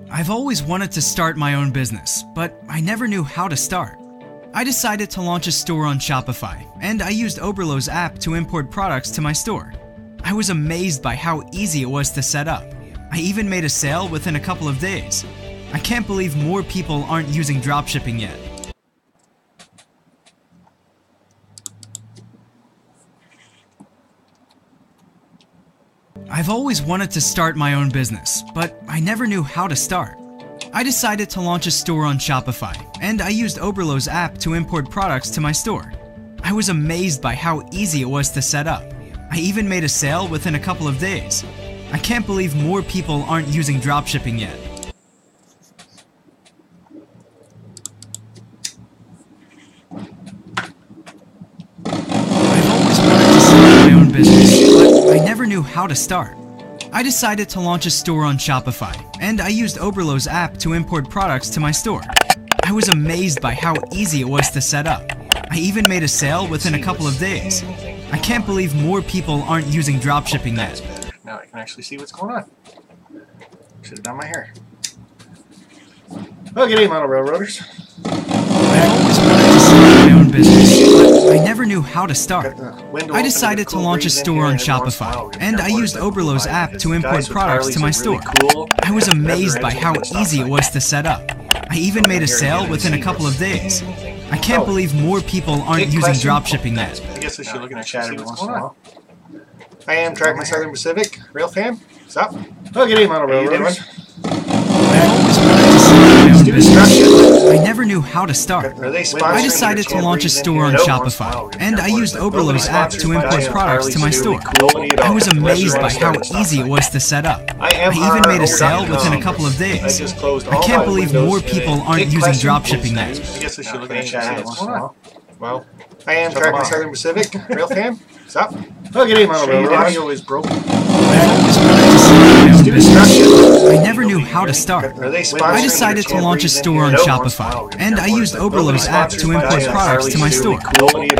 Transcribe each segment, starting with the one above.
I've always wanted to start my own business, but I never knew how to start. I decided to launch a store on Shopify, and I used Oberlo's app to import products to my store. I was amazed by how easy it was to set up. I even made a sale within a couple of days. I can't believe more people aren't using dropshipping yet. I've always wanted to start my own business, but I never knew how to start. I decided to launch a store on Shopify, and I used Oberlo's app to import products to my store. I was amazed by how easy it was to set up. I even made a sale within a couple of days. I can't believe more people aren't using dropshipping yet. I've always wanted to start my own business, but I never knew how to start. I decided to launch a store on Shopify, and I used Oberlo's app to import products to my store. I was amazed by how easy it was to set up. I even made a sale within a couple of days. I can't believe more people aren't using dropshipping yet. Now I can actually see what's going on. Should have done my hair. Well, good day, Model Railroaders. I've always wanted to start my own business, but I never knew how to start. I decided to launch a store on Shopify, and I used Oberlo's app to import products to my store. I was amazed by how easy it was to set up. I even made a sale within a couple of days. I can't believe more people aren't using dropshipping yet. I guess I should look at the chat every once in a while. I am Tracking Southern Pacific, Rail Fan. What's up? Oh, good day, Model Railroaders. I've always wanted to start my own business, but I never knew how to start. I decided to launch a store on Shopify, and I used Oberlo's app to import products to my store. I was amazed by how easy it was to set up. I even made a sale within a couple of days. I can't believe more people aren't using dropshipping yet. I guess I should look at the chat every once in a while. Well, I am Tracking Southern Pacific, Rail Fan. What's up? Oh, good day, Model Railroaders. Audio is broken. I've always wanted to start my own business, but I never knew how to start. I decided to launch a store on Shopify, and I used Oberlo's app to import products to my store.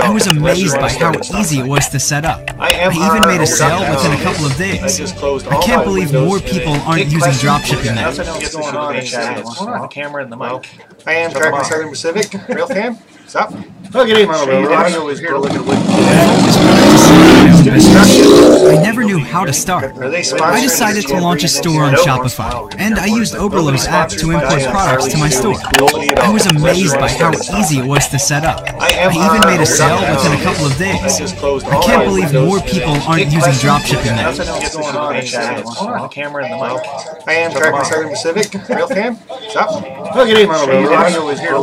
I was amazed by how easy it was to set up. I even made a sale within a couple of days. I can't believe more people aren't using dropshipping yet. The camera and the mic. I am Tracking Southern Pacific, Rail Fan. What's up? Oh, good day, Model Railroaders. Audio is broken. I never knew how to start. I decided to launch a store on Shopify, and I used Oberlo's app to import products to my store. I was amazed by how easy it was to set up. I even made a sale within a couple of days. I can't believe more people aren't using dropshipping yet. The camera and the mic. I am Tracking Southern Pacific, Rail Fan. What's up? Oh, good day, Model Railroaders. Audio is here.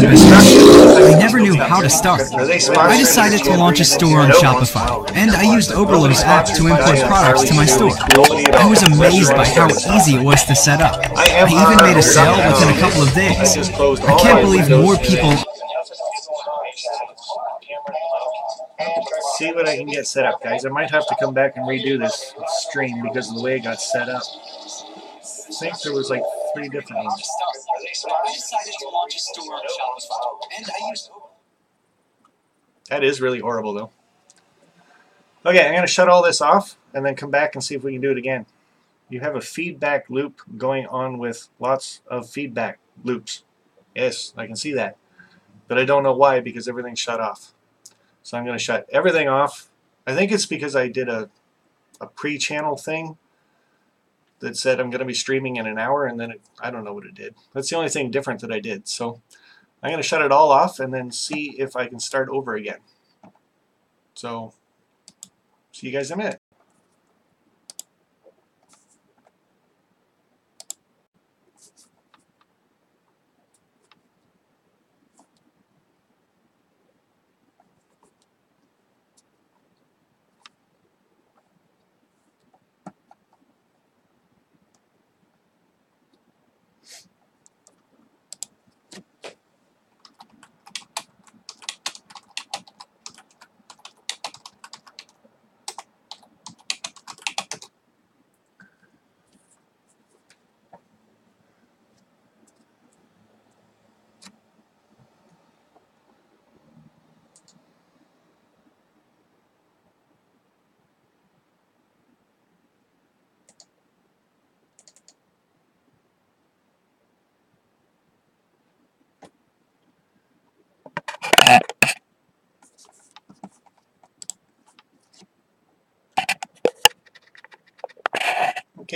I never knew how to start. I decided to launch a store on Shopify, and I used Oberlo's app to import products to my store. I was amazed by how easy it was to set up. I even made a sale within a couple of days. I can't believe more people... See what I can get set up, guys. I might have to come back and redo this stream because of the way it got set up. I think there was like 3 different ones. That is really horrible, though. Okay, I'm going to shut all this off and then come back and see if we can do it again. You have a feedback loop going on with lots of feedback loops. Yes, I can see that. But I don't know why, because everything's shut off. So I'm going to shut everything off. I think it's because I did a pre-channel thing that said I'm going to be streaming in an hour, and then I don't know what it did. That's the only thing different that I did. So I'm going to shut it all off and then see if I can start over again. So see you guys in a minute.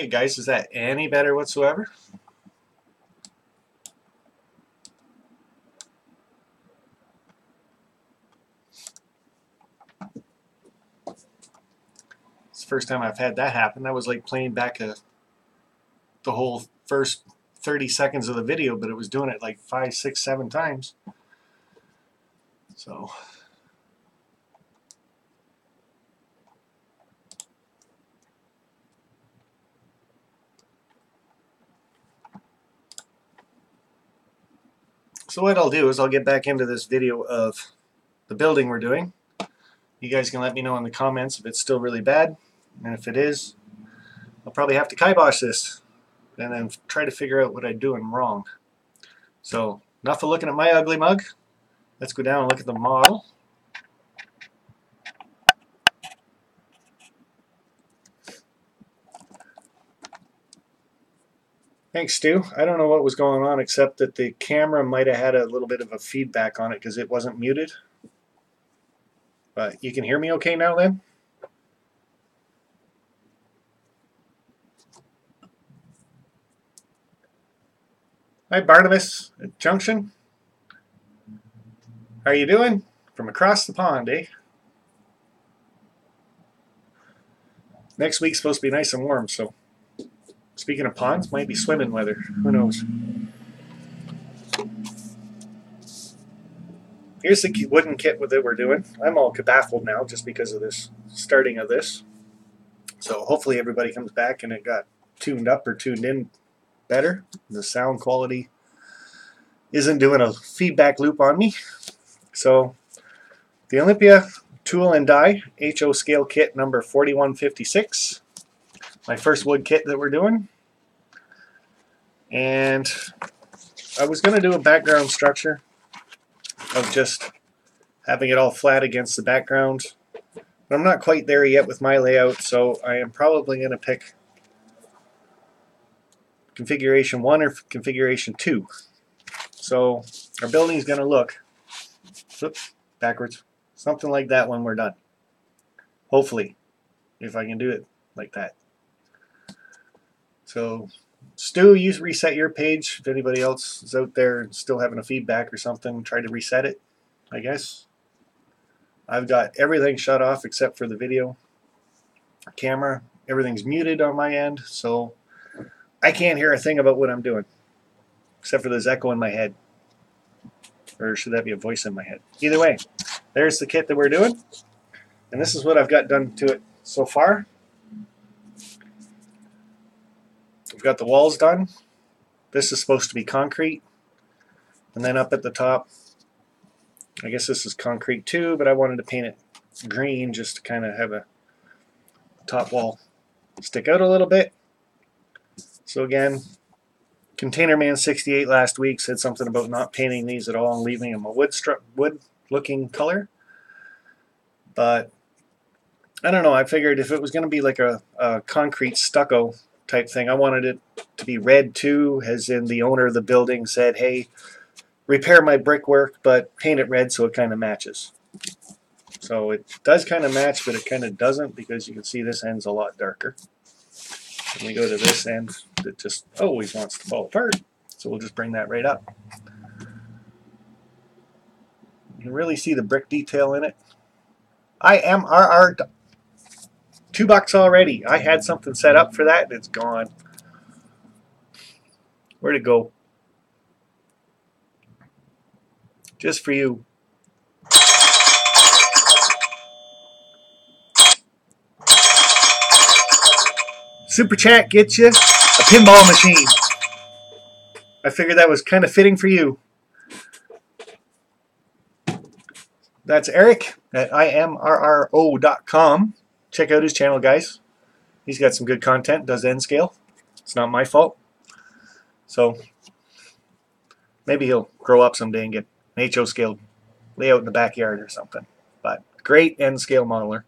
Okay, guys, is that any better whatsoever? It's the first time I've had that happen. That was like playing back the whole first 30 seconds of the video, but it was doing it like 5, 6, 7 times. So what I'll do is I'll get back into this video of the building we're doing. You guys can let me know in the comments if it's still really bad, and if it is, I'll probably have to kibosh this and then try to figure out what I'm doing wrong. So enough of looking at my ugly mug. Let's go down and look at the model. Thanks, Stu. I don't know what was going on except that the camera might have had a little bit of a feedback on it because it wasn't muted. But you can hear me okay now then? Hi, Barnabas at Junction. How are you doing? From across the pond, eh? Next week's supposed to be nice and warm, so speaking of ponds, might be swimming weather. Who knows? Here's the wooden kit that we're doing. I'm all baffled now just because of this starting of this. So hopefully everybody comes back and it got tuned up or tuned in better. The sound quality isn't doing a feedback loop on me. So the Olympia Tool and Die HO Scale Kit number 4156. My first wood kit that we're doing. And I was going to do a background structure of just having it all flat against the background. But I'm not quite there yet with my layout, so I am probably going to pick configuration 1 or configuration 2. So our building is going to look, oops, backwards, something like that when we're done. Hopefully, if I can do it like that. So Stu, you reset your page. If anybody else is out there still having a feedback or something, try to reset it, I guess. I've got everything shut off except for the video camera. Everything's muted on my end, so I can't hear a thing about what I'm doing, except for this echo in my head. Or should that be a voice in my head? Either way, there's the kit that we're doing. And this is what I've got done to it so far. We've got the walls done. This is supposed to be concrete. And then up at the top, I guess this is concrete too, but I wanted to paint it green just to kind of have a top wall stick out a little bit. So again, Container Man 68 last week said something about not painting these at all and leaving them a wood looking color. But I don't know, I figured if it was going to be like a concrete stucco type thing, I wanted it to be red too, as in the owner of the building said, hey, repair my brickwork, but paint it red so it kind of matches. So it does kind of match, but it kind of doesn't, because you can see this end's a lot darker. When we go to this end, it just always wants to fall apart. So we'll just bring that right up. You can really see the brick detail in it. IMRR, $2 already. I had something set up for that and it's gone. Where'd it go? Just for you. Super Chat gets you a pinball machine. I figured that was kind of fitting for you. That's Eric at imrro.com. Check out his channel, guys. He's got some good content, does N scale. It's not my fault. So maybe he'll grow up someday and get an HO scale layout in the backyard or something. But great N scale modeler.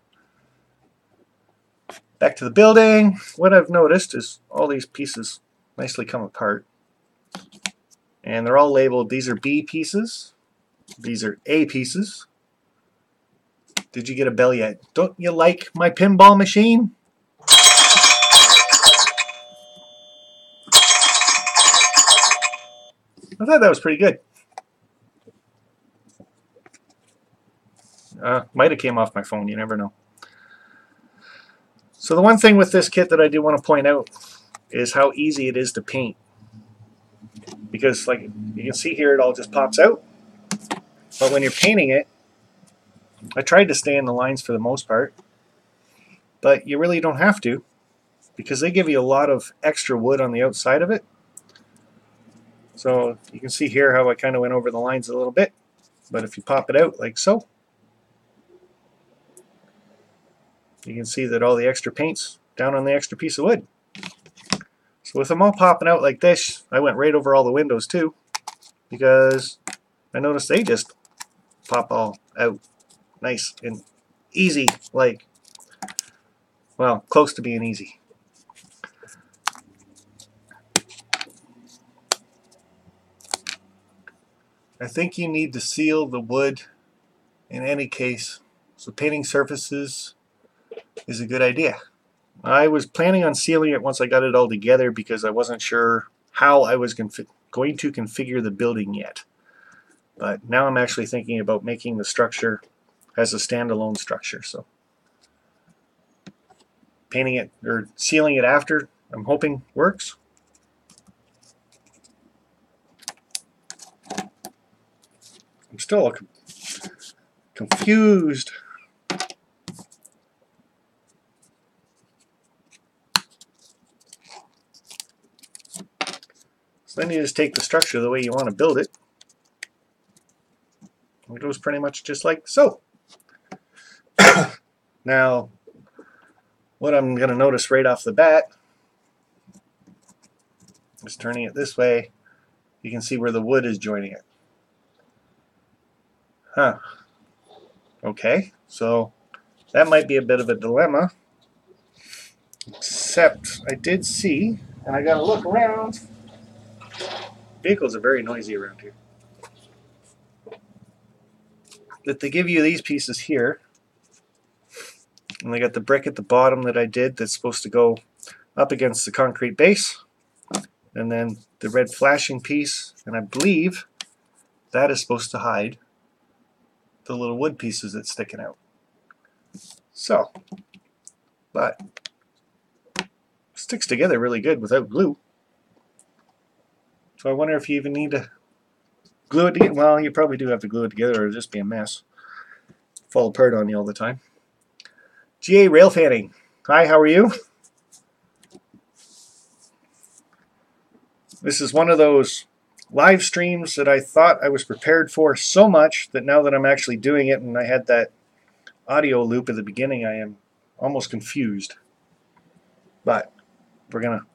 Back to the building. What I've noticed is all these pieces nicely come apart. And they're all labeled. These are B pieces. These are A pieces. Did you get a bell yet? Don't you like my pinball machine? I thought that was pretty good. Might have came off my phone, you never know. So the one thing with this kit that I do want to point out is how easy it is to paint. Because like you can see here, it all just pops out. But when you're painting it, I tried to stay in the lines for the most part, but you really don't have to, because they give you a lot of extra wood on the outside of it. So you can see here how I kind of went over the lines a little bit, but if you pop it out like so, you can see that all the extra paint's down on the extra piece of wood. So with them all popping out like this, I went right over all the windows too, because I noticed they just pop all out nice and easy, like, well, close to being easy. I think you need to seal the wood in any case, so painting surfaces is a good idea. I was planning on sealing it once I got it all together because I wasn't sure how I was going to configure the building yet. But now I'm actually thinking about making the structure as a standalone structure. So painting it or sealing it after, I'm hoping works. I'm still confused. So then you just take the structure the way you want to build it. It goes pretty much just like so. Now, what I'm going to notice right off the bat is turning it this way, you can see where the wood is joining it. Huh. Okay, so that might be a bit of a dilemma. Except I did see, and I got to look around. Vehicles are very noisy around here. That they give you these pieces here, and they got the brick at the bottom that I did that's supposed to go up against the concrete base, and then the red flashing piece, and I believe that is supposed to hide the little wood pieces that's sticking out. So, but it sticks together really good without glue. So I wonder if you even need to glue it together. Well, you probably do have to glue it together or it'll just be a mess. Fall apart on you all the time. GA Rail Fanning. Hi, how are you? This is one of those live streams that I thought I was prepared for so much that now that I'm actually doing it and I had that audio loop at the beginning, I am almost confused. But we're going to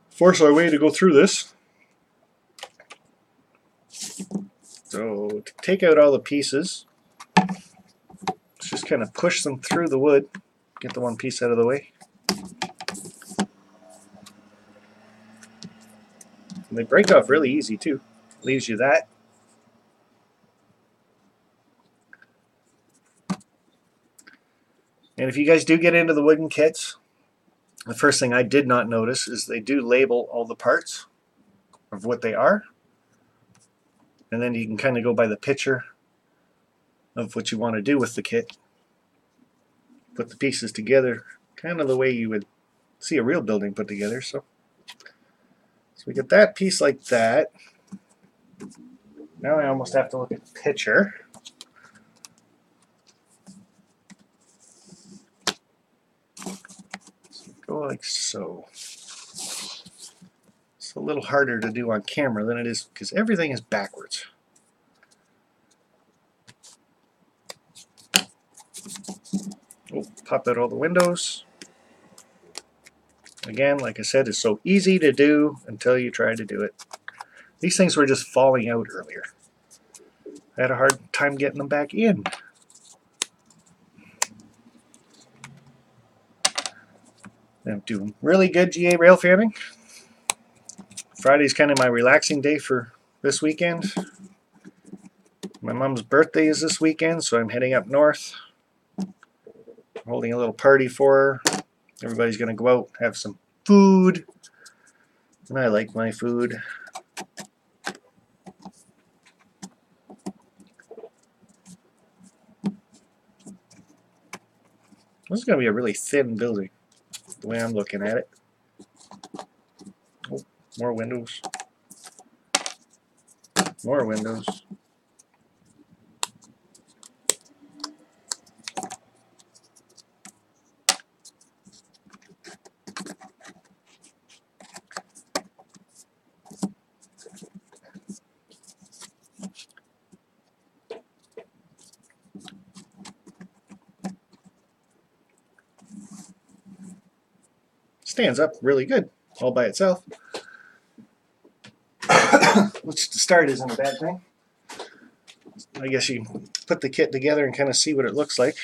force our way to go through this. So to take out all the pieces, let's just kind of push them through the wood, get the one piece out of the way. And they break off really easy too. Leaves you that. And if you guys do get into the wooden kits, the first thing I did not notice is they do label all the parts of what they are. And then you can kind of go by the picture of what you want to do with the kit. Put the pieces together kind of the way you would see a real building put together. So we get that piece like that. Now I almost have to look at the picture. So go like so. It's a little harder to do on camera than it is because everything is backwards. Oh, pop out all the windows. Again, like I said, it's so easy to do until you try to do it. These things were just falling out earlier. I had a hard time getting them back in. I'm doing really good GA rail fanning. Friday's kind of my relaxing day for this weekend. My mom's birthday is this weekend, so I'm heading up north. Holding a little party for her. Everybody's going to go out, have some food. And I like my food. This is going to be a really thin building, the way I'm looking at it. Oh, more windows. More windows. Stands up really good all by itself. Which to start isn't a bad thing. I guess you put the kit together and kind of see what it looks like.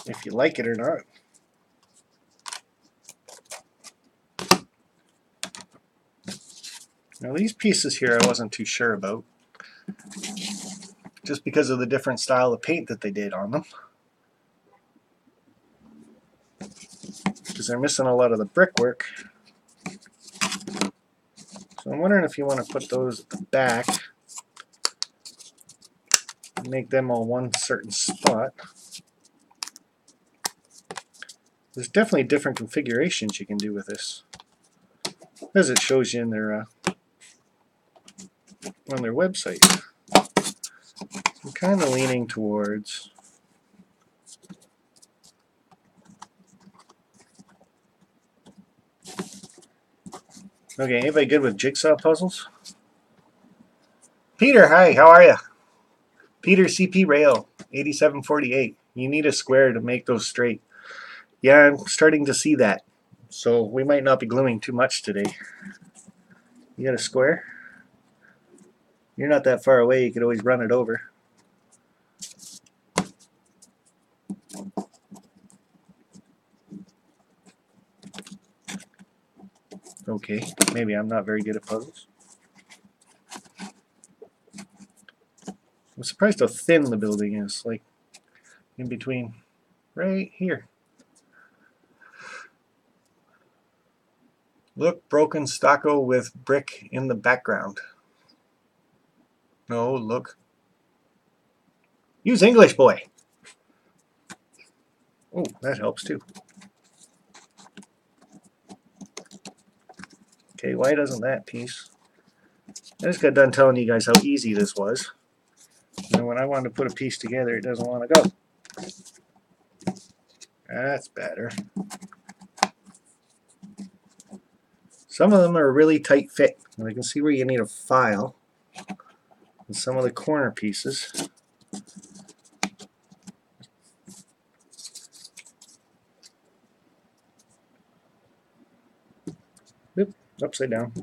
If you like it or not. Now these pieces here I wasn't too sure about, just because of the different style of paint that they did on them. Because they're missing a lot of the brickwork. So I'm wondering if you want to put those at the back and make them all one certain spot. There's definitely different configurations you can do with this, as it shows you in their on their website. I'm kind of leaning towards okay, anybody good with jigsaw puzzles? Peter, hi, how are you? Peter CP Rail 8748. You need a square to make those straight. Yeah, I'm starting to see that. So we might not be gluing too much today. You got a square? You're not that far away, you could always run it over. Okay, maybe I'm not very good at puzzles. I'm surprised how thin the building is, like in between, right here. Look, broken stucco with brick in the background. No, look. Use English, boy. Oh, that helps too. Okay, why doesn't that piece? I just got done telling you guys how easy this was. And when I want to put a piece together, it doesn't want to go. That's better. Some of them are a really tight fit. And I can see where you need a file. And some of the corner pieces. Oop, upside down.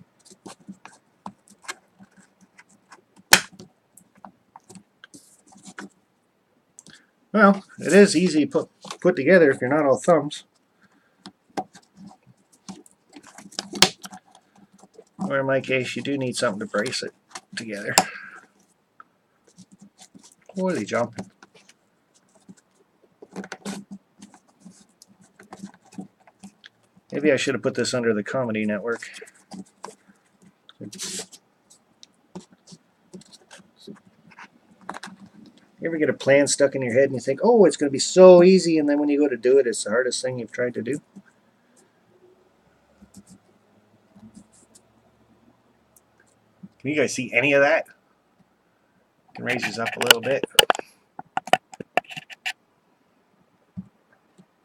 Well, it is easy to put together if you're not all thumbs. Or in my case, you do need something to brace it together. What are they jumping? Maybe I should have put this under the Comedy Network. You ever get a plan stuck in your head and you think, oh, it's going to be so easy, and then when you go to do it, it's the hardest thing you've tried to do? Can you guys see any of that? I can raise these up a little bit.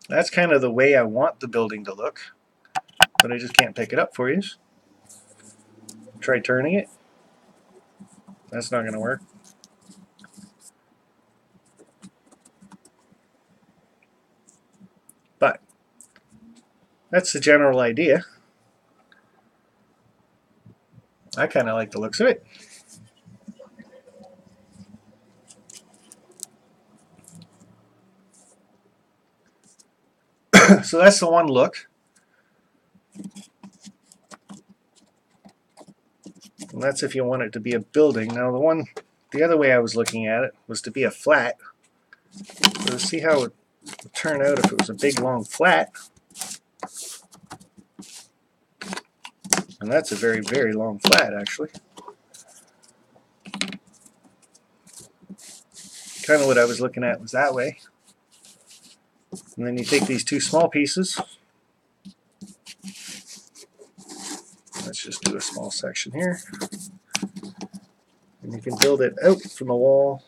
That's kind of the way I want the building to look, but I just can't pick it up for you. Try turning it. That's not going to work. But that's the general idea. I kind of like the looks of it. So that's the one look. And that's if you want it to be a building. Now the other way I was looking at it was to be a flat. So let's see how it would turn out if it was a big long flat. And that's a very, very long flat, actually. kind of what I was looking at was that way. And then you take these two small pieces. Let's just do a small section here. And you can build it out from the wall.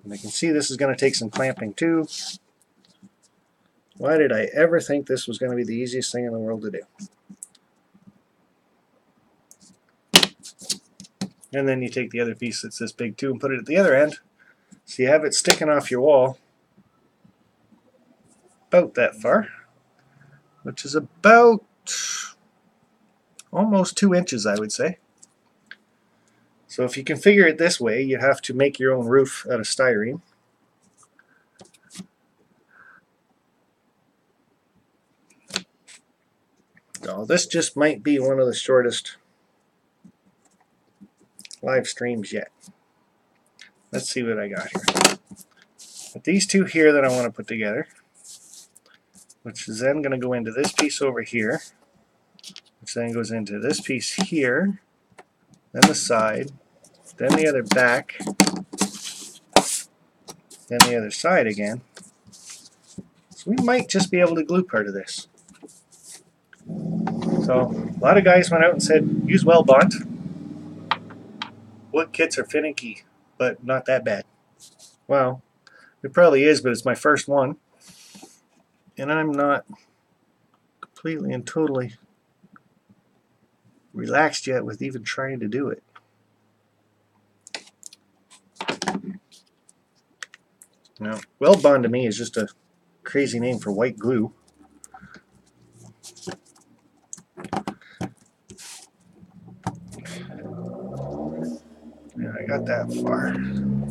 And you can see this is going to take some clamping too. Why did I ever think this was going to be the easiest thing in the world to do? And then you take the other piece that's this big too and put it at the other end. So you have it sticking off your wall about that far, which is about almost 2 inches, I would say. So if you configure it this way, you have to make your own roof out of styrene. So this just might be one of the shortest live streams yet. Let's see what I got here. But these two here that I want to put together, which is then going to go into this piece over here, which then goes into this piece here, then the side, then the other back, then the other side again. So we might just be able to glue part of this. So a lot of guys went out and said, use Weld-Bond. Wood kits are finicky, but not that bad. Well, it probably is, but it's my first one. And I'm not completely and totally relaxed yet with even trying to do it. Now, Weld-Bond to me is just a crazy name for white glue. Yeah, I got that far.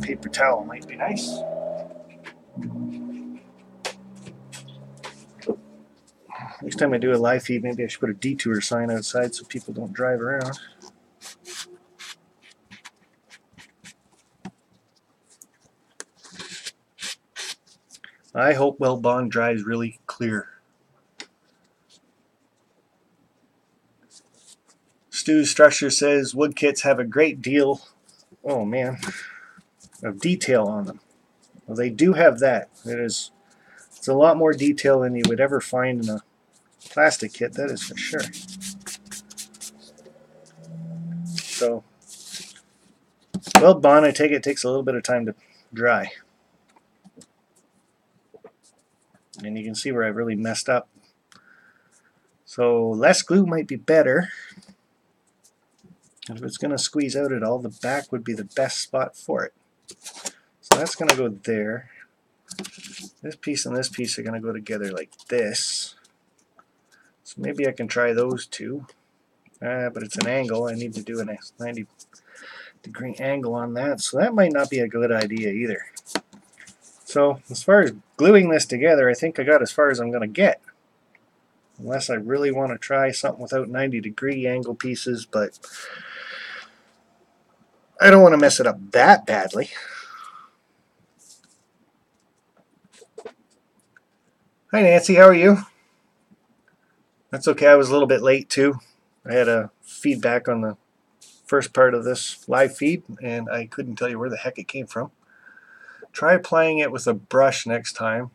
Paper towel might be nice. Next time I do a live feed, maybe I should put a detour sign outside so people don't drive around. I hope Weld-Bond dries really clear. Stu Structure says wood kits have a great deal, oh man, of detail on them. Well, they do have that. It's a lot more detail than you would ever find in a plastic kit, that is for sure. So, Weld-Bond, I take it, takes a little bit of time to dry. And you can see where I really messed up. So less glue might be better. If it's going to squeeze out at all, the back would be the best spot for it. So that's going to go there. This piece and this piece are going to go together like this. So maybe I can try those two. But it's an angle. I need to do a 90-degree angle on that. So that might not be a good idea either. So as far as gluing this together, I think I got as far as I'm going to get. Unless I really want to try something without 90-degree angle pieces, but I don't want to mess it up that badly. Hi Nancy, how are you? That's okay, I was a little bit late too. I had a feedback on the first part of this live feed and I couldn't tell you where the heck it came from. Try applying it with a brush next time.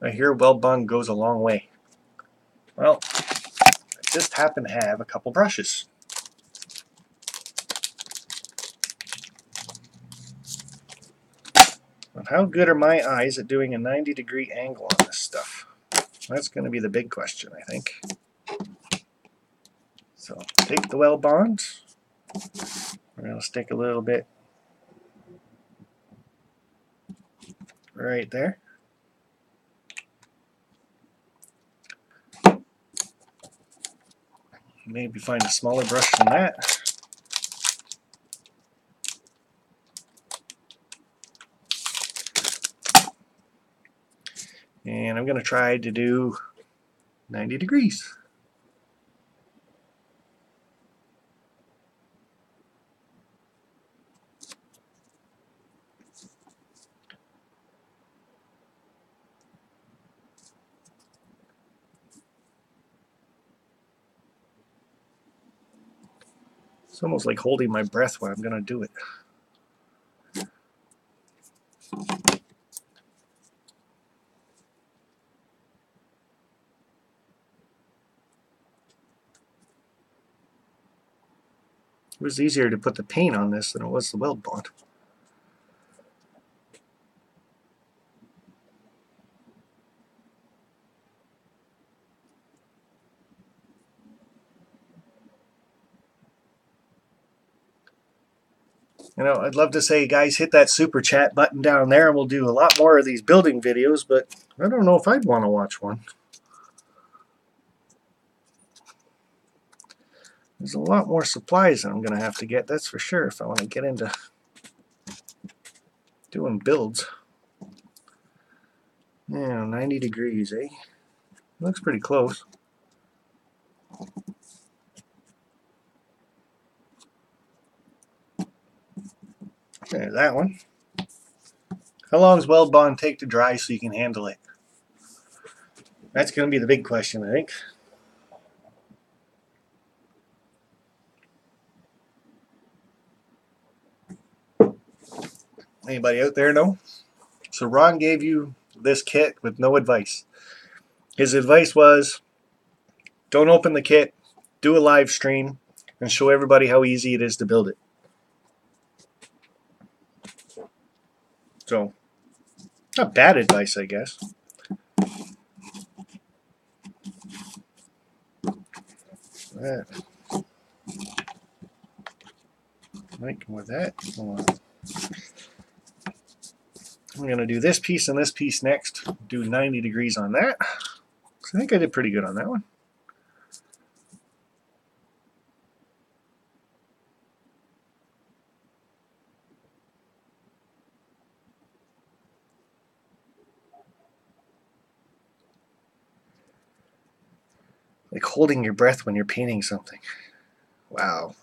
I hear Weld-Bond goes a long way. Well, I just happen to have a couple brushes. But how good are my eyes at doing a 90-degree angle on this stuff? That's going to be the big question, I think. So take the Weld-Bond. We're going to stick a little bit right there. Maybe find a smaller brush than that. And I'm going to try to do 90 degrees. It's almost like holding my breath while I'm going to do it. was easier to put the paint on this than it was the weld bond. You know, I'd love to say, guys, hit that super chat button down there and we'll do a lot more of these building videos, but I don't know if I'd want to watch one. There's a lot more supplies that I'm going to have to get, that's for sure, if I want to get into doing builds. Yeah, 90 degrees, eh? Looks pretty close. There's that one. How long does weld bond take to dry so you can handle it? That's going to be the big question, I think. Anybody out there know? So Ron gave you this kit with no advice. His advice was, don't open the kit, do a live stream, and show everybody how easy it is to build it. So, not bad advice, I guess. That. Right, with that, hold on. I'm going to do this piece and this piece next. Do 90 degrees on that. So I think I did pretty good on that one. Like holding your breath when you're painting something. Wow.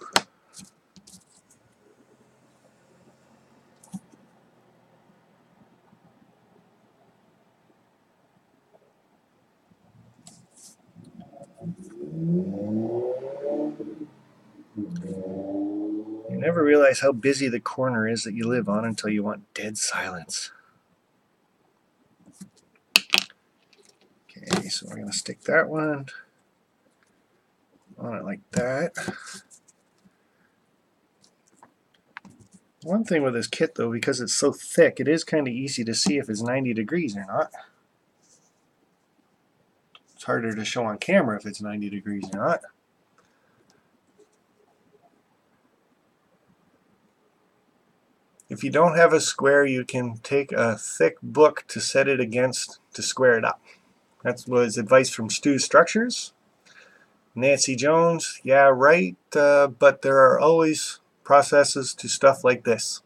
You never realize how busy the corner is that you live on until you want dead silence. Okay, so we're going to stick that one on it like that. One thing with this kit though, because it's so thick, it is kind of easy to see if it's 90 degrees or not. It's harder to show on camera if it's 90 degrees or not. If you don't have a square, you can take a thick book to set it against to square it up. That was advice from Stu Structures. Nancy Jones, yeah, right, but there are always processes to stuff like this.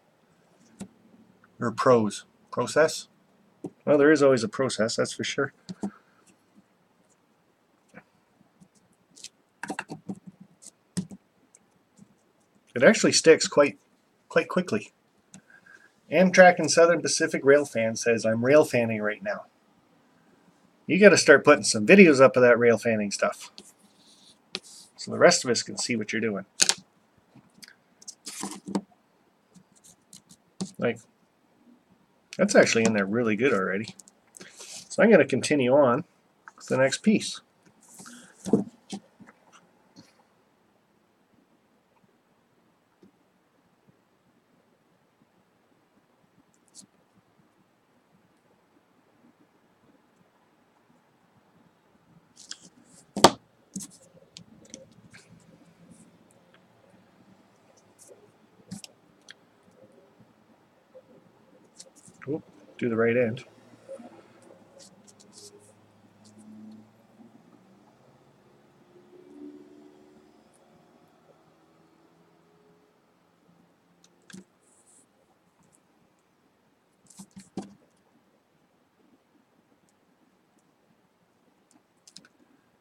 Or process? Well, there is always a process, that's for sure. It actually sticks quite quickly. Amtrak and Southern Pacific Railfan says, I'm rail fanning right now. You got to start putting some videos up of that rail fanning stuff, so the rest of us can see what you're doing. Like, that's actually in there really good already. So I'm going to continue on with the next piece. Oop, do the right end.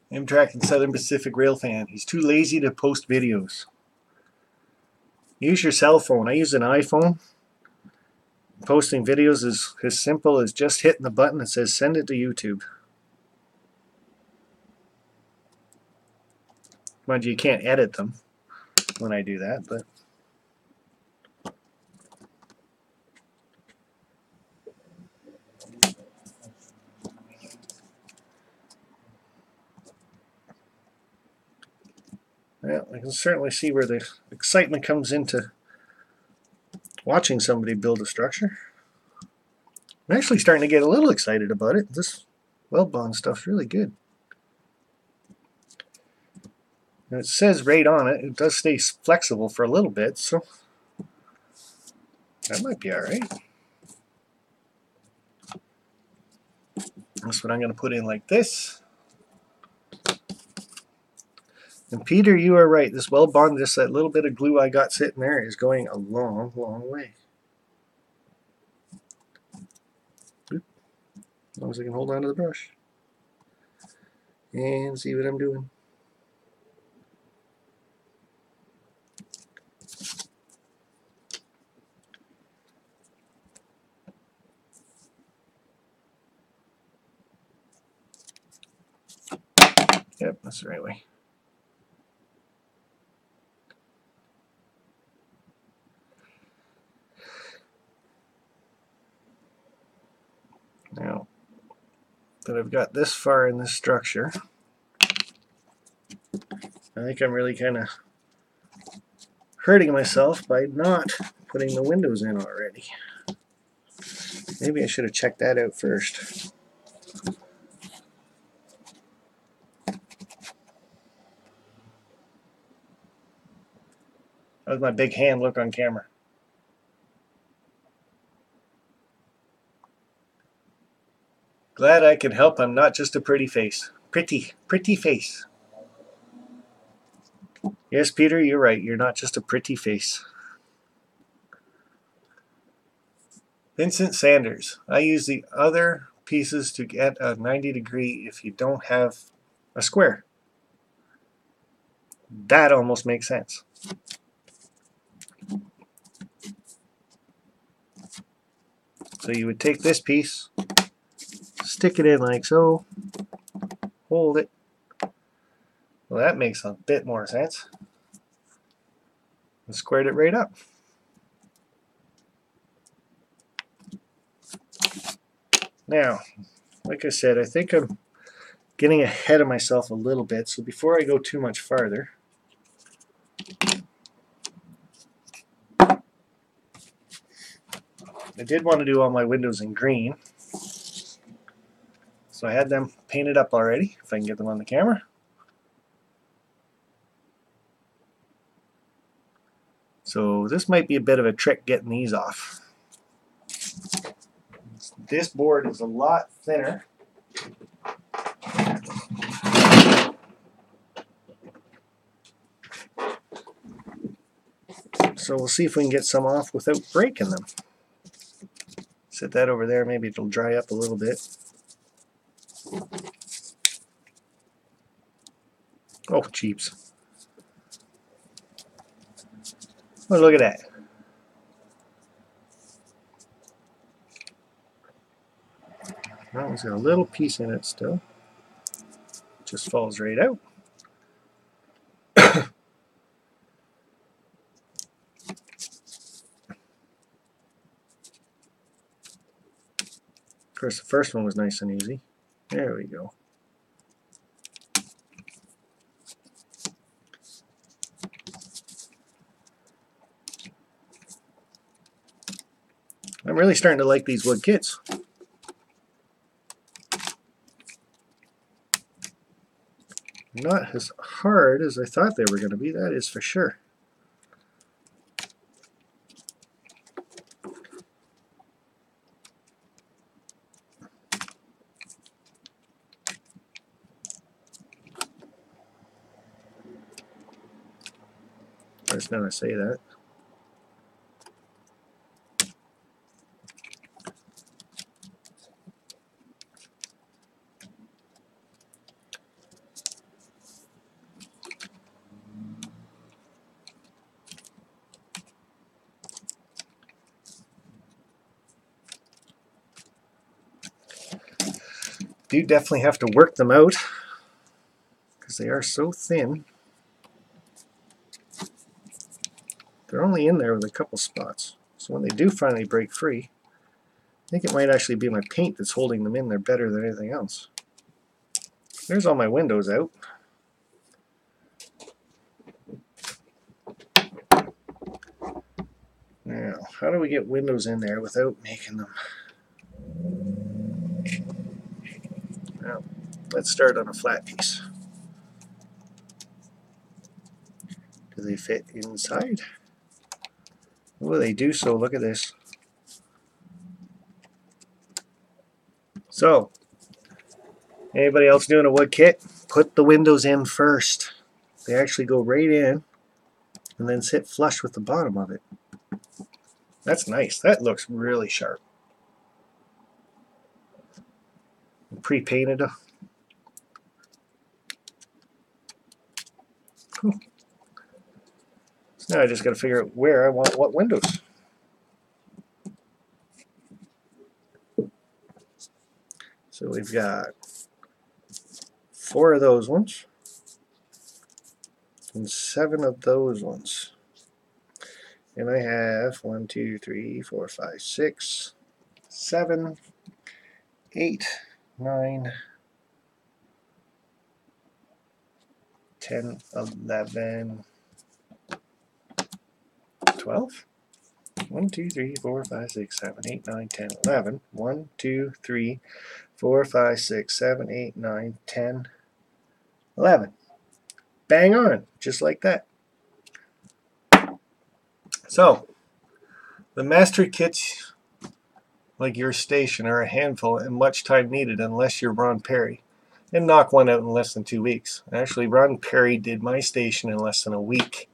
Amtrak and Southern Pacific Railfan. He's too lazy to post videos. Use your cell phone. I use an iPhone. Posting videos is as simple as just hitting the button that says send it to YouTube. Mind you can't edit them when I do that, but Well, I can certainly see where the excitement comes into watching somebody build a structure. I'm actually starting to get a little excited about it. This weld bond stuff's really good. And it says right on it, it does stay flexible for a little bit, so that might be alright. That's what I'm going to put in like this. And Peter, you are right. This weld bond, just that little bit of glue I got sitting there is going a long, long way. As long as I can hold on to the brush and see what I'm doing. Yep, that's the right way. Now that I've got this far in this structure, I think I'm really kind of hurting myself by not putting the windows in already. Maybe I should have checked that out first. How's my big hand look on camera? Glad I could help. I'm not just a pretty face. Pretty face. Yes, Peter, you're right. You're not just a pretty face. Vincent Sanders. I use the other pieces to get a 90-degree if you don't have a square. That almost makes sense. So you would take this piece, stick it in like so, hold it. Well, that makes a bit more sense. And squared it right up. Now, like I said, I think I'm getting ahead of myself a little bit, so before I go too much farther, I did want to do all my windows in green. So I had them painted up already, if I can get them on the camera. So this might be a bit of a trick getting these off. This board is a lot thinner. So we'll see if we can get some off without breaking them. Set that over there, maybe it'll dry up a little bit. Oh, cheeps. Oh, look at that. That one's got a little piece in it still. Just falls right out. Of course, the first one was nice and easy. There we go. I'm really starting to like these wood kits. Not as hard as I thought they were going to be, that is for sure. I was going to say that. Do definitely have to work them out because they are so thin. They're only in there with a couple spots. So when they do finally break free, I think it might actually be my paint that's holding them in there better than anything else. There's all my windows out. how do we get windows in there without making them? Well, let's start on a flat piece. Do they fit inside? Oh, they do so. Look at this. So, anybody else doing a wood kit? Put the windows in first. They actually go right in and then sit flush with the bottom of it. That's nice. That looks really sharp. Pre-painted. Cool. So now I just got to figure out where I want what windows. So we've got 4 of those ones and 7 of those ones. And I have 1, 2, 3, 4, 5, 6, 7, 8, 9, 10, 11, 12. 1, 2, 3, 4, 5, 6, 7, 8, 9, 10, 11. 1, 2, 3, 4, 5, 6, 7, 8, 9, 10, 11. Bang on, just like that. So, the master kits like your station are a handful and much time needed unless you're Ron Perry. And knock one out in less than 2 weeks. Actually, Ron Perry did my station in less than a week.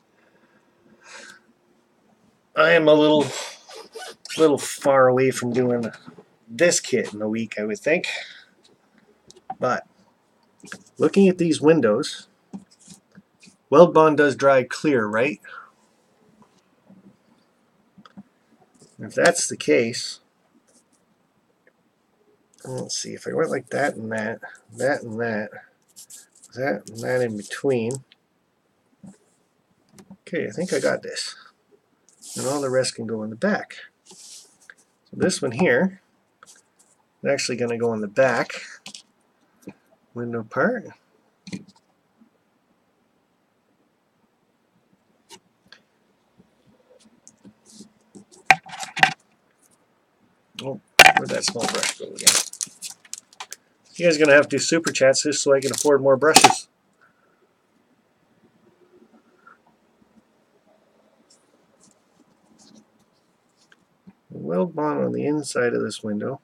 I am a little far away from doing this kit in a week, I would think. But looking at these windows, Weld Bond does dry clear, right? If that's the case, let's see, if I went like that and that, that and that, that and that in between. Okay, I think I got this. And all the rest can go in the back. So this one here is actually going to go in the back window part. Oh, where'd that small brush go again? You guys are going to have to do super chats just so I can afford more brushes. Weld bond on the inside of this window.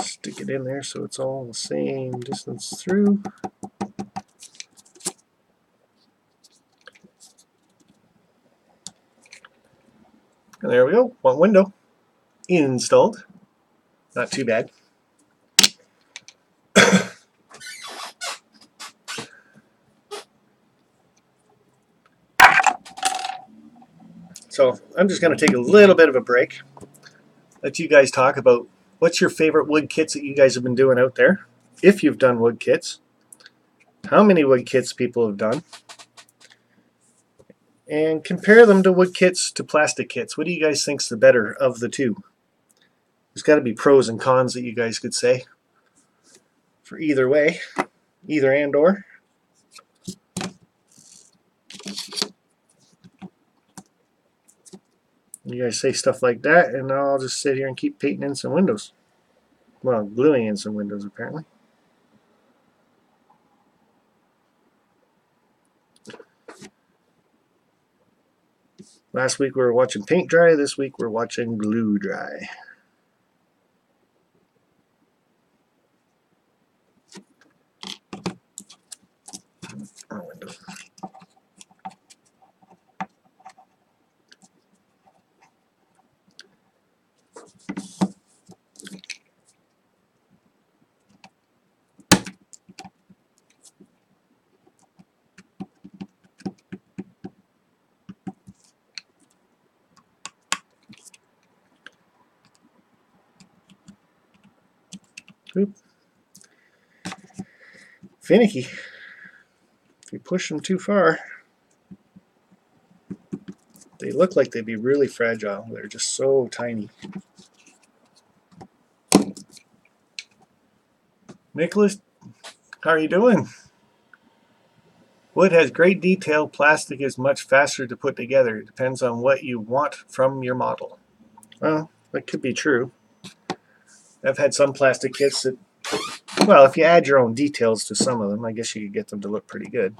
Stick it in there so it's all the same distance through. And there we go, one window installed. Not too bad. So I'm just going to take a little bit of a break. Let you guys talk about what's your favorite wood kits that you guys have been doing out there. If you've done wood kits. How many wood kits people have done. And compare them to wood kits to plastic kits. What do you guys think's the better of the two? There's got to be pros and cons that you guys could say for either way, either and or. You guys say stuff like that, and I'll just sit here and keep painting in some windows. Well, gluing in some windows, apparently. Last week we were watching paint dry. This week we're watching glue dry. Oop. Finicky. If you push them too far, they look like they'd be really fragile. They're just so tiny. Nicholas, how are you doing? Wood has great detail. Plastic is much faster to put together. It depends on what you want from your model. Well, that could be true. I've had some plastic kits that, well, if you add your own details to some of them, I guess you could get them to look pretty good.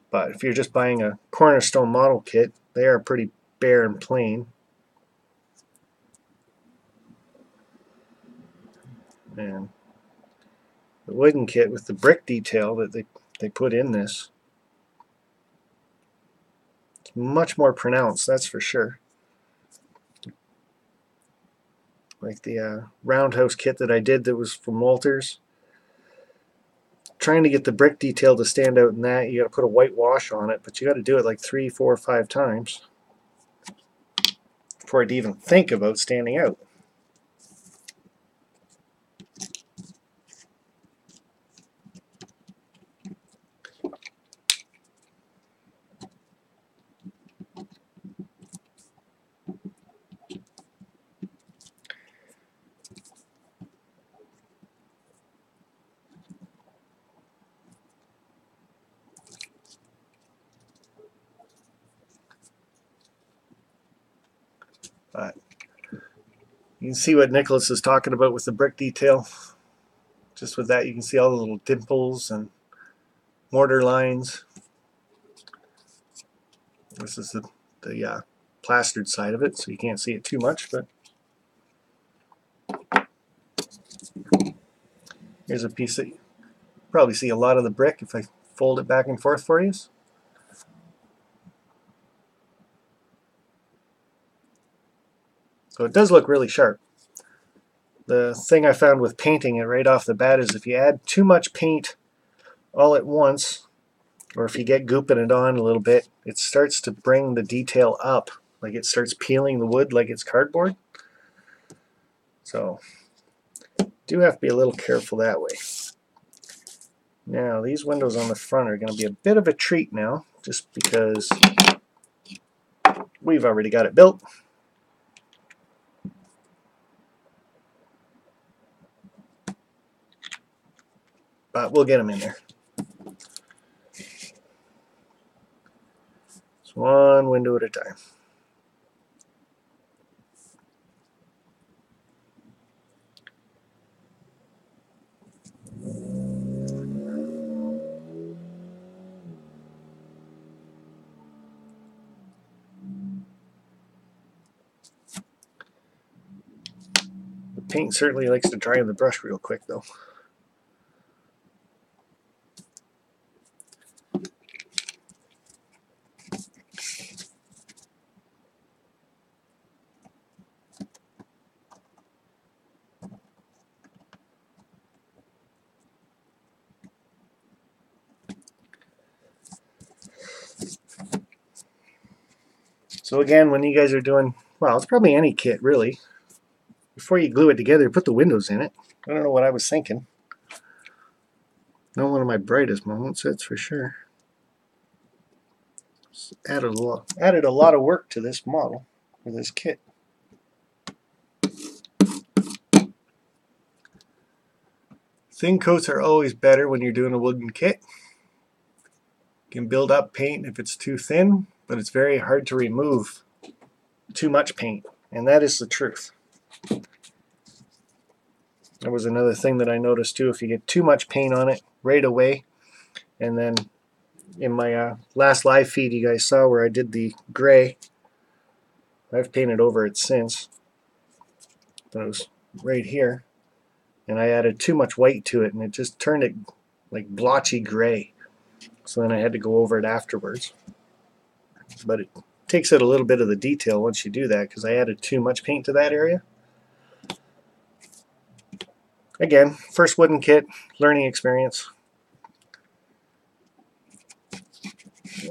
But if you're just buying a Cornerstone model kit, they are pretty bare and plain. And the wooden kit with the brick detail that they put in this, it's much more pronounced, that's for sure. Like the roundhouse kit that I did that was from Walters. Trying to get the brick detail to stand out in that, you got to put a white wash on it, but you got to do it like 3, 4, 5 times before it even think about standing out. But you can see what Nicholas is talking about with the brick detail. Just with that, you can see all the little dimples and mortar lines. This is the plastered side of it, so you can't see it too much, but here's a piece that you probably see a lot of the brick if I fold it back and forth for you. So it does look really sharp. The thing I found with painting it right off the bat is if you add too much paint all at once, or if you get gooping it on a little bit, it starts to bring the detail up. Like it starts peeling the wood like it's cardboard. So do have to be a little careful that way. Now these windows on the front are going to be a bit of a treat now, just because we've already got it built. But we'll get them in there. It's one window at a time. The paint certainly likes to dry on the brush real quick though. So again, when you guys are doing, well, it's probably any kit really, before you glue it together, put the windows in it. I don't know what I was thinking. Not one of my brightest moments, that's for sure. Added a lot of work to this model, or this kit. Thin coats are always better when you're doing a wooden kit. You can build up paint if it's too thin, but it's very hard to remove too much paint, and that is the truth. That was another thing that I noticed too. If you get too much paint on it right away, and then in my last live feed you guys saw where I did the gray, I've painted over it since, but it was right here, and I added too much white to it and it just turned it like blotchy gray, so then I had to go over it afterwards. But it takes out a little bit of the detail once you do that, because I added too much paint to that area. Again, first wooden kit, learning experience.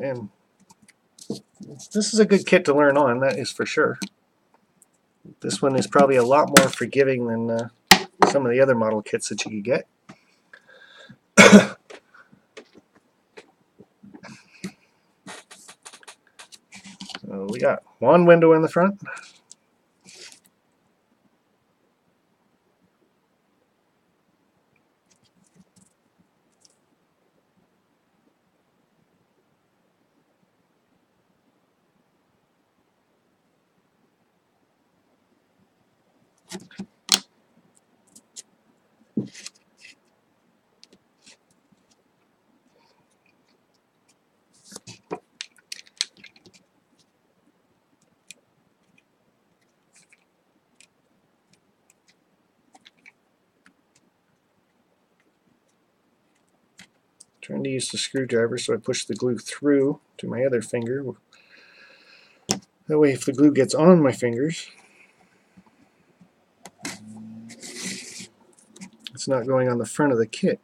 And this is a good kit to learn on, that is for sure. This one is probably a lot more forgiving than some of the other model kits that you could get. So we got one window in the front. Trying to use the screwdriver so I push the glue through to my other finger. That way if the glue gets on my fingers, it's not going on the front of the kit.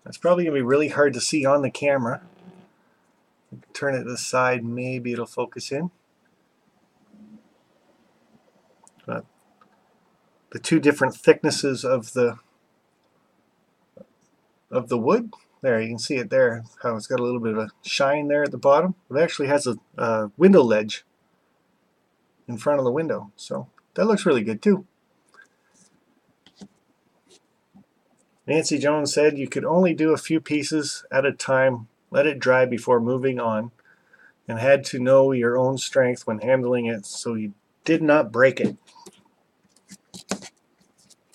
That's probably going to be really hard to see on the camera. Turn it to the side, maybe it'll focus in. But the two different thicknesses of the wood, there you can see it there, how it's got a little bit of a shine there at the bottom. It actually has a window ledge in front of the window, so that looks really good too. Nancy Jones said you could only do a few pieces at a time, let it dry before moving on, and had to know your own strength when handling it so you did not break it.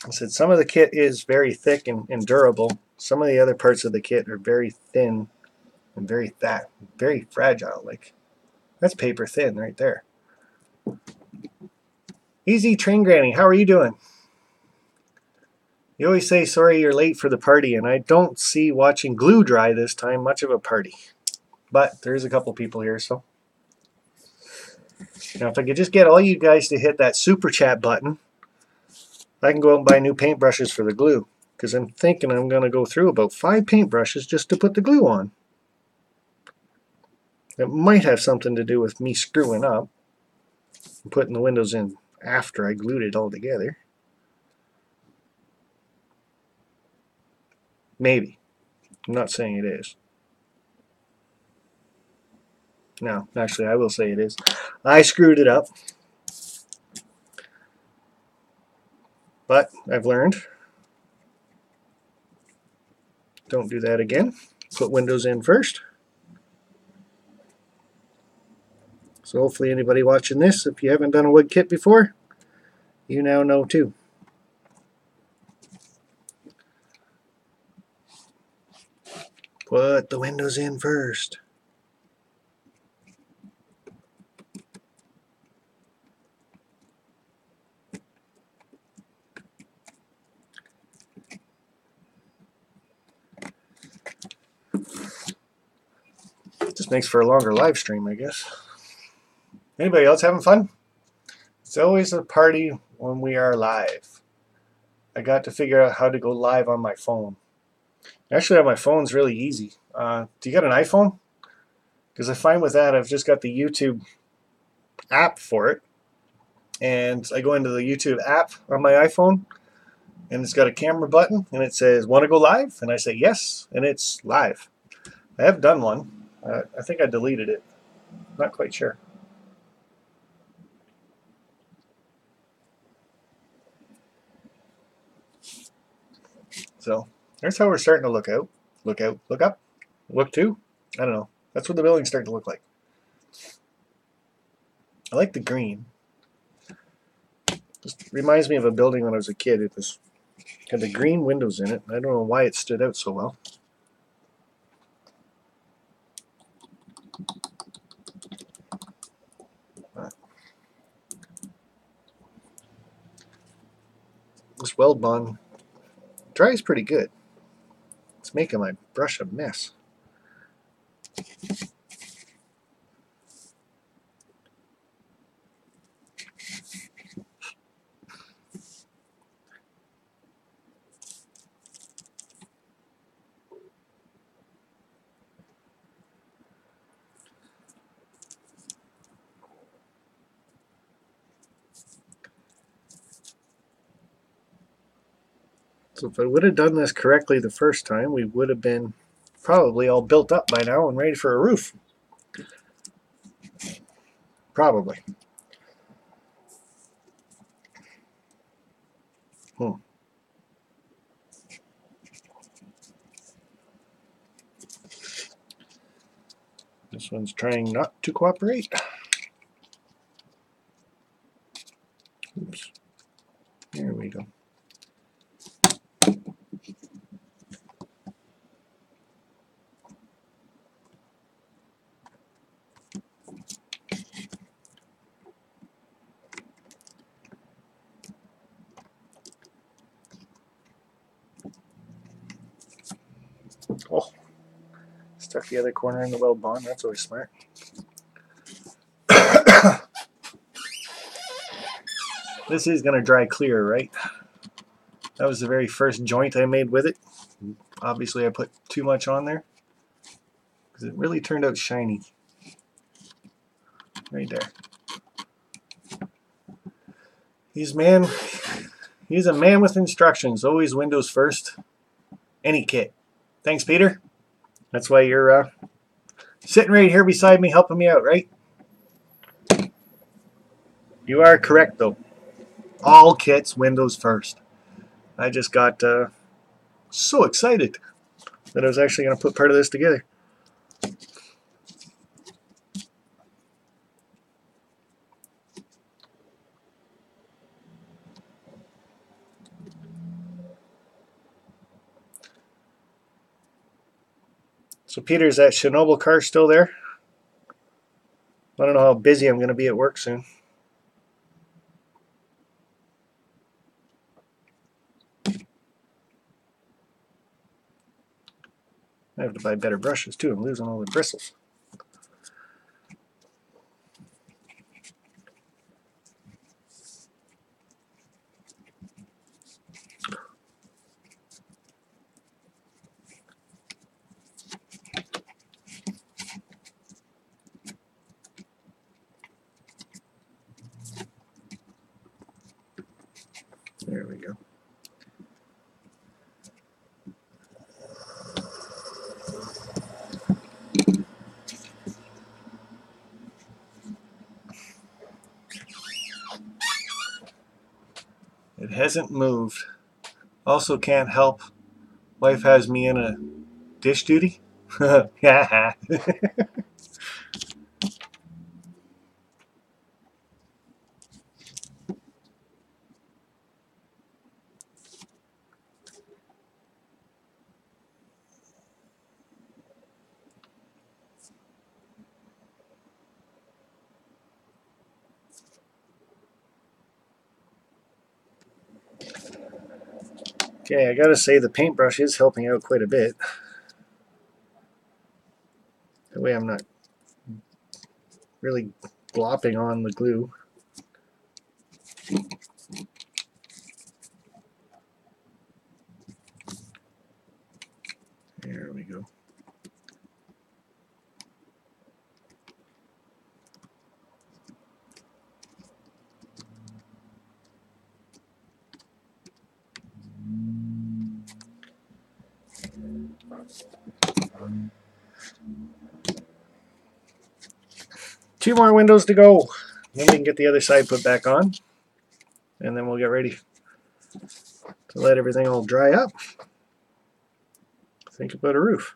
I said some of the kit is very thick and durable. Some of the other parts of the kit are very thin and very fragile. Like, that's paper thin right there. Easy Train Granny, how are you doing? You always say sorry you're late for the party, and I don't see watching glue dry this time much of a party. But there's a couple people here, so. Now if I could just get all you guys to hit that super chat button, I can go out and buy new paintbrushes for the glue. Because I'm thinking I'm going to go through about 5 paintbrushes just to put the glue on. It might have something to do with me screwing up and putting the windows in after I glued it all together. Maybe. I'm not saying it is. No, actually I will say it is. I screwed it up. But I've learned. Don't do that again. Put windows in first. So hopefully anybody watching this, if you haven't done a wood kit before, you now know too. Put the windows in first. Just makes for a longer live stream, I guess. Anybody else having fun? It's always a party when we are live. I got to figure out how to go live on my phone. Actually, on my phone's really easy. Do you got an iPhone? Because I find with that, I've just got the YouTube app for it. And I go into the YouTube app on my iPhone, and it's got a camera button, and it says, want to go live? And I say yes, and it's live. I have done one. I think I deleted it. Not quite sure. So there's how we're starting to look out. Look out, look up, look to. I don't know. That's what the building's starting to look like. I like the green. Just reminds me of a building when I was a kid. It had the green windows in it. I don't know why it stood out so well. This weld bond dries pretty good. It's making my brush a mess. So if I would have done this correctly the first time, we would have been probably all built up by now and ready for a roof. Probably. This one's trying not to cooperate. Oops. There we go. Oh, stuck the other corner in the weld bond. That's always smart. This is going to dry clear, right? That was the very first joint I made with it. Obviously, I put too much on there because it really turned out shiny. Right there. He's a man with instructions. Always Windows first. Any kit. Thanks, Peter. That's why you're sitting right here beside me helping me out, right? You are correct, though. All kits Windows first. I just got so excited that I was actually going to put part of this together. So Peter, is that Chernobyl car still there? I don't know how busy I'm going to be at work soon. I have to buy better brushes too. I'm losing all the bristles. There we go. It hasn't moved. Also can't help. Wife has me in a dish duty. Yeah. Okay, I gotta say the paintbrush is helping out quite a bit. That way I'm not really glopping on the glue. There we go. Two more windows to go. Then we can get the other side put back on. And then we'll get ready to let everything all dry up. Think about a roof.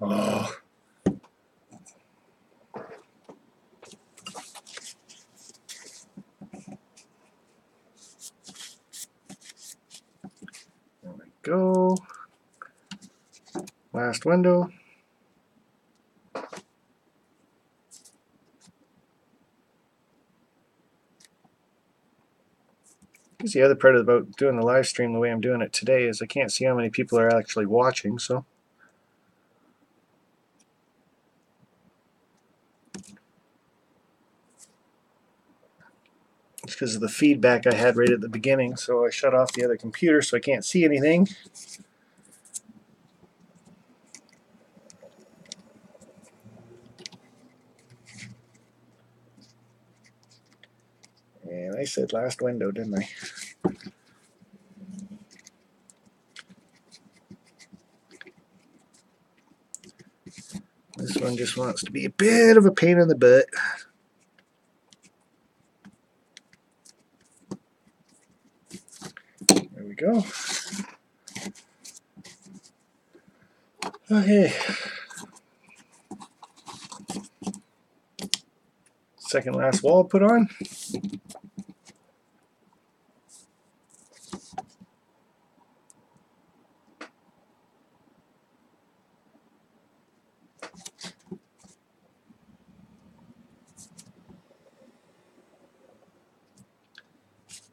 Oh. There we go. Last window. Because the other part about doing the live stream the way I'm doing it today is I can't see how many people are actually watching, so it's because of the feedback I had right at the beginning, so I shut off the other computer so I can't see anything. And I said last window, didn't I? This one just wants to be a bit of a pain in the butt. There we go. Okay. Second last wall put on.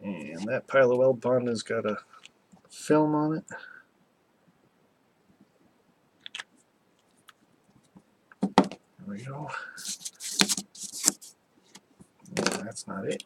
And that pile of weld bond has got a film on it. There we go. No, that's not it.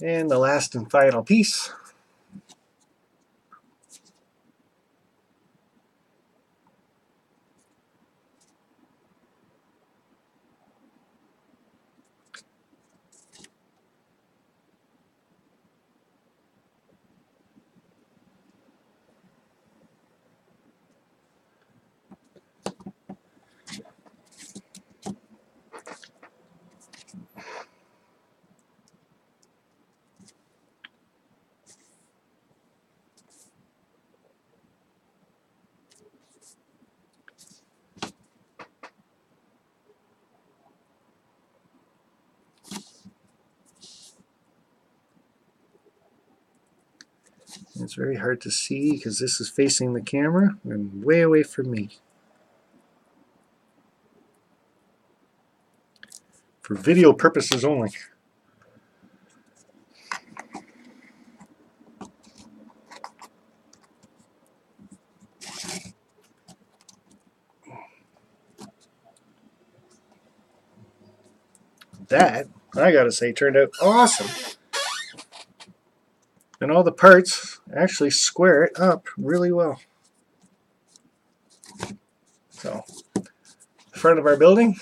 And the last and final piece. It's very hard to see because this is facing the camera and way away from me. For video purposes only. That, I gotta say, turned out awesome. And all the parts actually square it up really well. So, front of our building,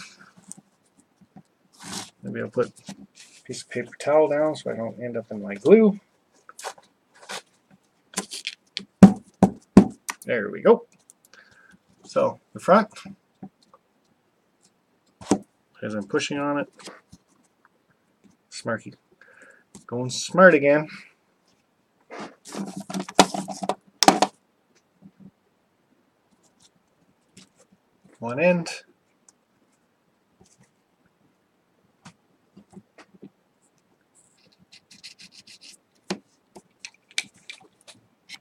maybe I'll put a piece of paper towel down so I don't end up in my glue. There we go. So, the front, as I'm pushing on it, Smarky going smart again. One end.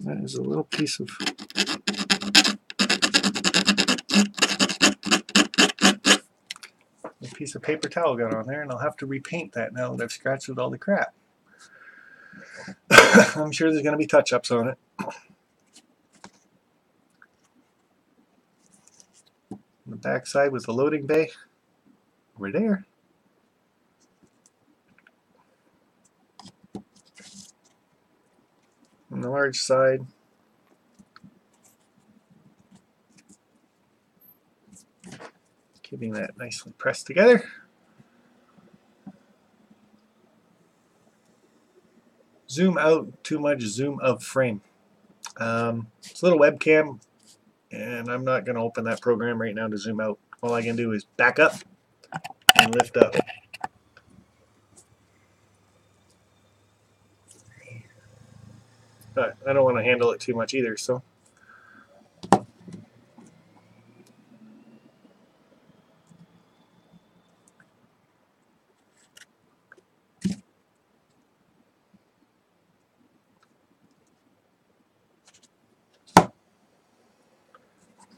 That is a little piece of paper towel got on there, and I'll have to repaint that now that I've scratched with all the crap. I'm sure there's going to be touch-ups on it. On the back side with the loading bay over there. On the large side, keeping that nicely pressed together. Zoom out too much, zoom up frame. It's a little webcam, and I'm not going to open that program right now to zoom out. All I can do is back up and lift up. I don't want to handle it too much either, so.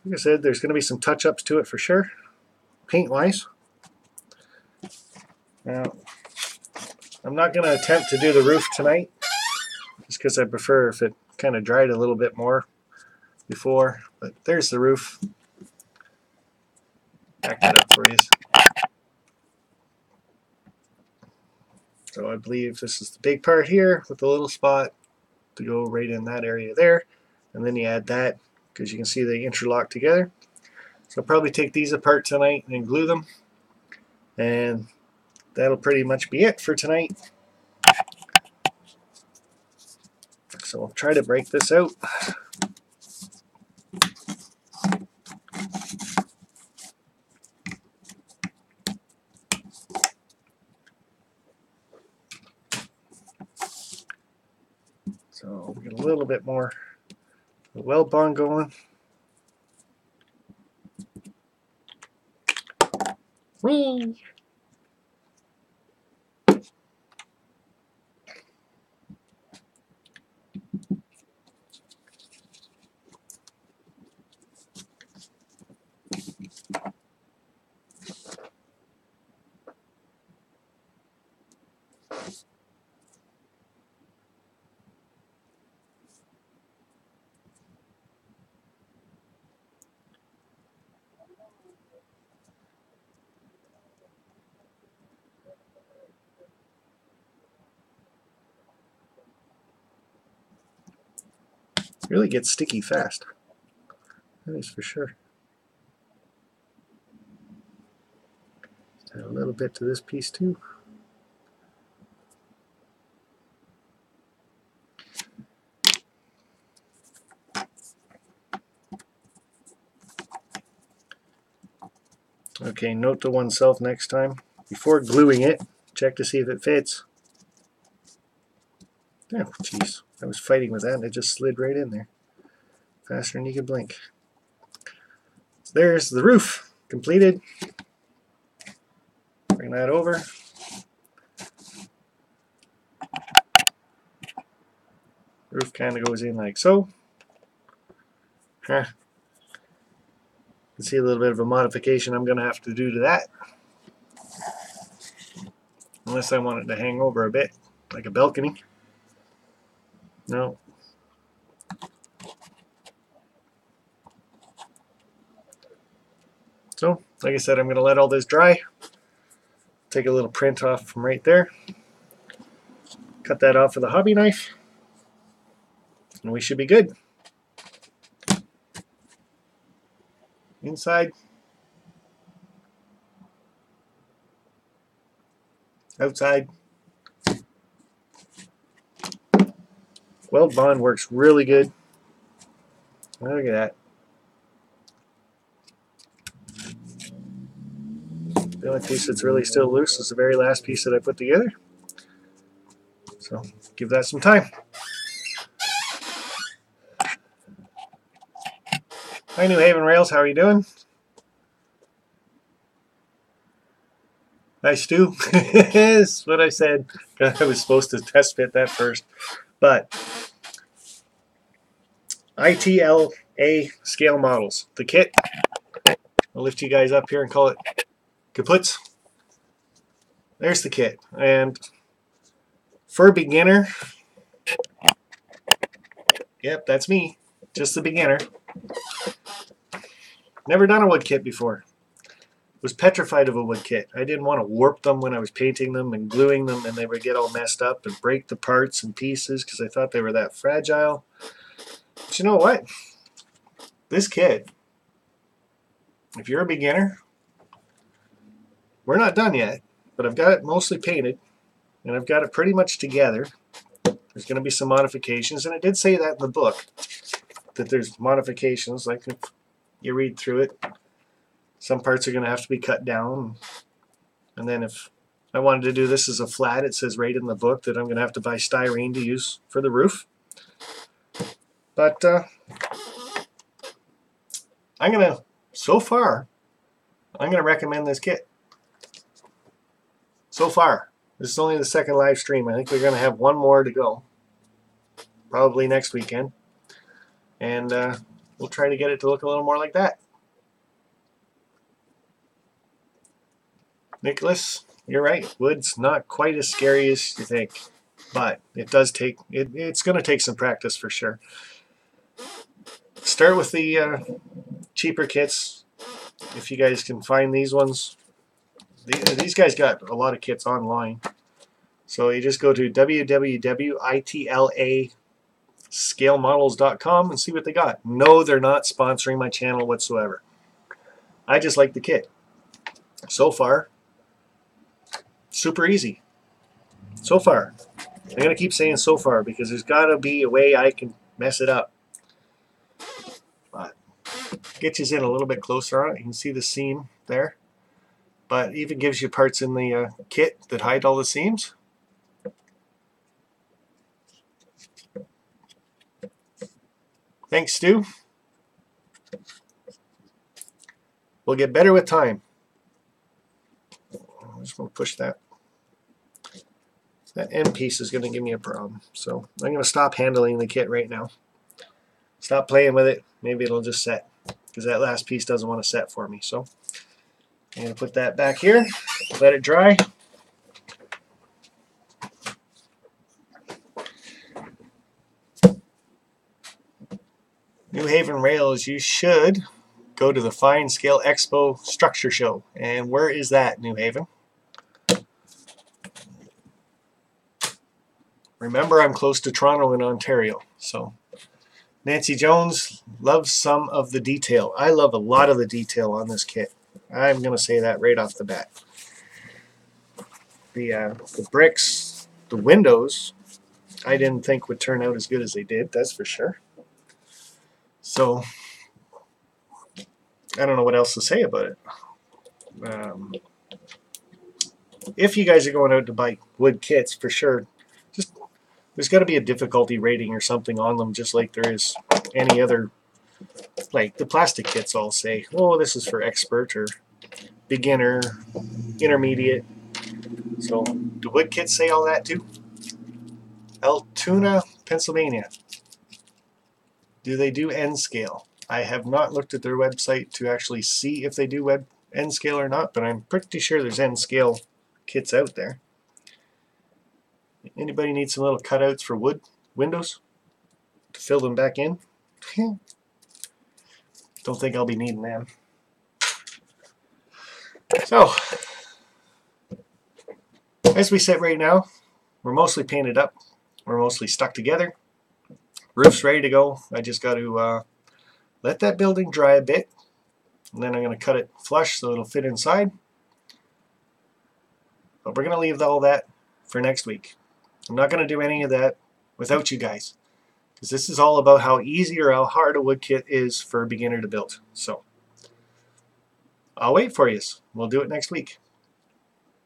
Like I said, there's going to be some touch-ups to it for sure, paint-wise. Now, I'm not going to attempt to do the roof tonight, just because I prefer if it kind of dried a little bit more before. But there's the roof. Back that up for you. So I believe this is the big part here with the little spot to go right in that area there. And then you add that because you can see they interlock together. So I'll probably take these apart tonight and glue them. And that'll pretty much be it for tonight. So I'll try to break this out. So we'll get a little bit more weld bond going. Whee! Really gets sticky fast. That is for sure. Just add a little bit to this piece too. Okay, note to oneself next time, before gluing it, check to see if it fits. Oh, jeez. I was fighting with that and it just slid right in there. Faster than you could blink. So there's the roof completed. Bring that over. Roof kind of goes in like so. You can see a little bit of a modification I'm going to have to do to that. Unless I want it to hang over a bit, like a balcony. No. So, like I said, I'm going to let all this dry. Take a little print off from right there. Cut that off with a hobby knife. And we should be good. Inside. Outside. Weld bond works really good. Look at that. The only piece that's really still loose is the very last piece that I put together. So give that some time. Hi, New Haven Rails. How are you doing? Hi, Stu. That's what I said. I was supposed to test fit that first. But ITLA scale models. The kit. I'll lift you guys up here and call it kaputs. There's the kit. And for a beginner, yep, that's me. Just the beginner. Never done a wood kit before. Was petrified of a wood kit. I didn't want to warp them when I was painting them and gluing them, and they would get all messed up and break the parts and pieces because I thought they were that fragile. But you know what? This kit, if you're a beginner, we're not done yet, but I've got it mostly painted and I've got it pretty much together. There's going to be some modifications, and I did say that in the book, that there's modifications. Like if you read through it, some parts are going to have to be cut down. And then if I wanted to do this as a flat, it says right in the book that I'm going to have to buy styrene to use for the roof. But so far, I'm gonna recommend this kit. So far, this is only the second live stream. I think we're gonna have one more to go, probably next weekend, and we'll try to get it to look a little more like that. Nicholas, you're right. Wood's not quite as scary as you think, but it does take it's going to take some practice for sure. Start with the cheaper kits if you guys can find these ones. These guys got a lot of kits online, so you just go to www.itlascalemodels.com and see what they got. No, they're not sponsoring my channel whatsoever. I just like the kit. So far, super easy. So far. I'm going to keep saying so far because there's got to be a way I can mess it up. But get you in a little bit closer on it. You can see the seam there. But even gives you parts in the kit that hide all the seams. Thanks, Stu. We'll get better with time. I'm just going to push that. That end piece is going to give me a problem. So I'm going to stop handling the kit right now. Stop playing with it. Maybe it'll just set, because that last piece doesn't want to set for me. So I'm going to put that back here, let it dry. New Haven Rails, you should go to the Fine Scale Expo Structure Show. And where is that, New Haven? Remember, I'm close to Toronto in Ontario. So Nancy Jones loves some of the detail. I love a lot of the detail on this kit. I'm going to say that right off the bat. The bricks, the windows, I didn't think would turn out as good as they did, that's for sure. So I don't know what else to say about it. If you guys are going out to buy wood kits, for sure, there's got to be a difficulty rating or something on them, just like there is any other, like the plastic kits all say, oh, this is for expert or beginner, intermediate. So do wood kits say all that too? Altoona, Pennsylvania. Do they do N scale? I have not looked at their website to actually see if they do N scale or not, but I'm pretty sure there's N scale kits out there. Anybody need some little cutouts for wood windows to fill them back in? Don't think I'll be needing them. So, as we sit right now, we're mostly painted up. We're mostly stuck together. Roof's ready to go. I just got to let that building dry a bit. And then I'm going to cut it flush so it'll fit inside. But we're going to leave all that for next week. I'm not going to do any of that without you guys, because this is all about how easy or how hard a wood kit is for a beginner to build. So I'll wait for you. We'll do it next week.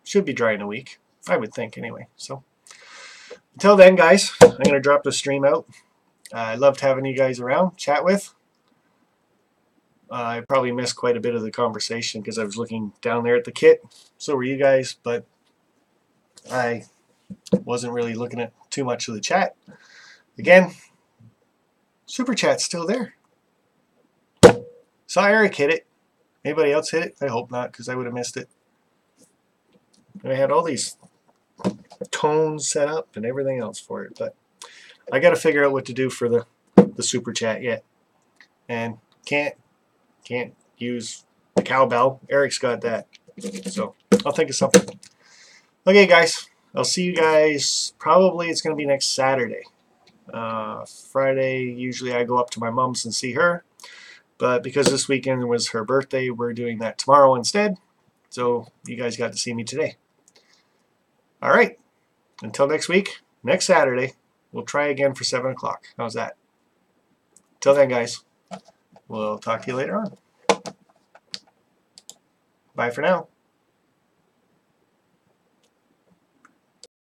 Should be dry in a week, I would think anyway. So until then, guys, I'm going to drop the stream out. I loved having you guys around, chat with. I probably missed quite a bit of the conversation because I was looking down there at the kit. So were you guys, but I wasn't really looking at too much of the chat. Again, Super Chat's still there. Saw Eric hit it. Anybody else hit it? I hope not, because I would have missed it. And I had all these tones set up and everything else for it, but I got to figure out what to do for the Super Chat yet. And can't use the cowbell. Eric's got that. So I'll think of something. Okay, guys. I'll see you guys, probably it's going to be next Saturday. Friday, usually I go up to my mom's and see her. But because this weekend was her birthday, we're doing that tomorrow instead. So you guys got to see me today. All right. Until next week, next Saturday, we'll try again for 7 o'clock. How's that? Till then, guys, we'll talk to you later on. Bye for now.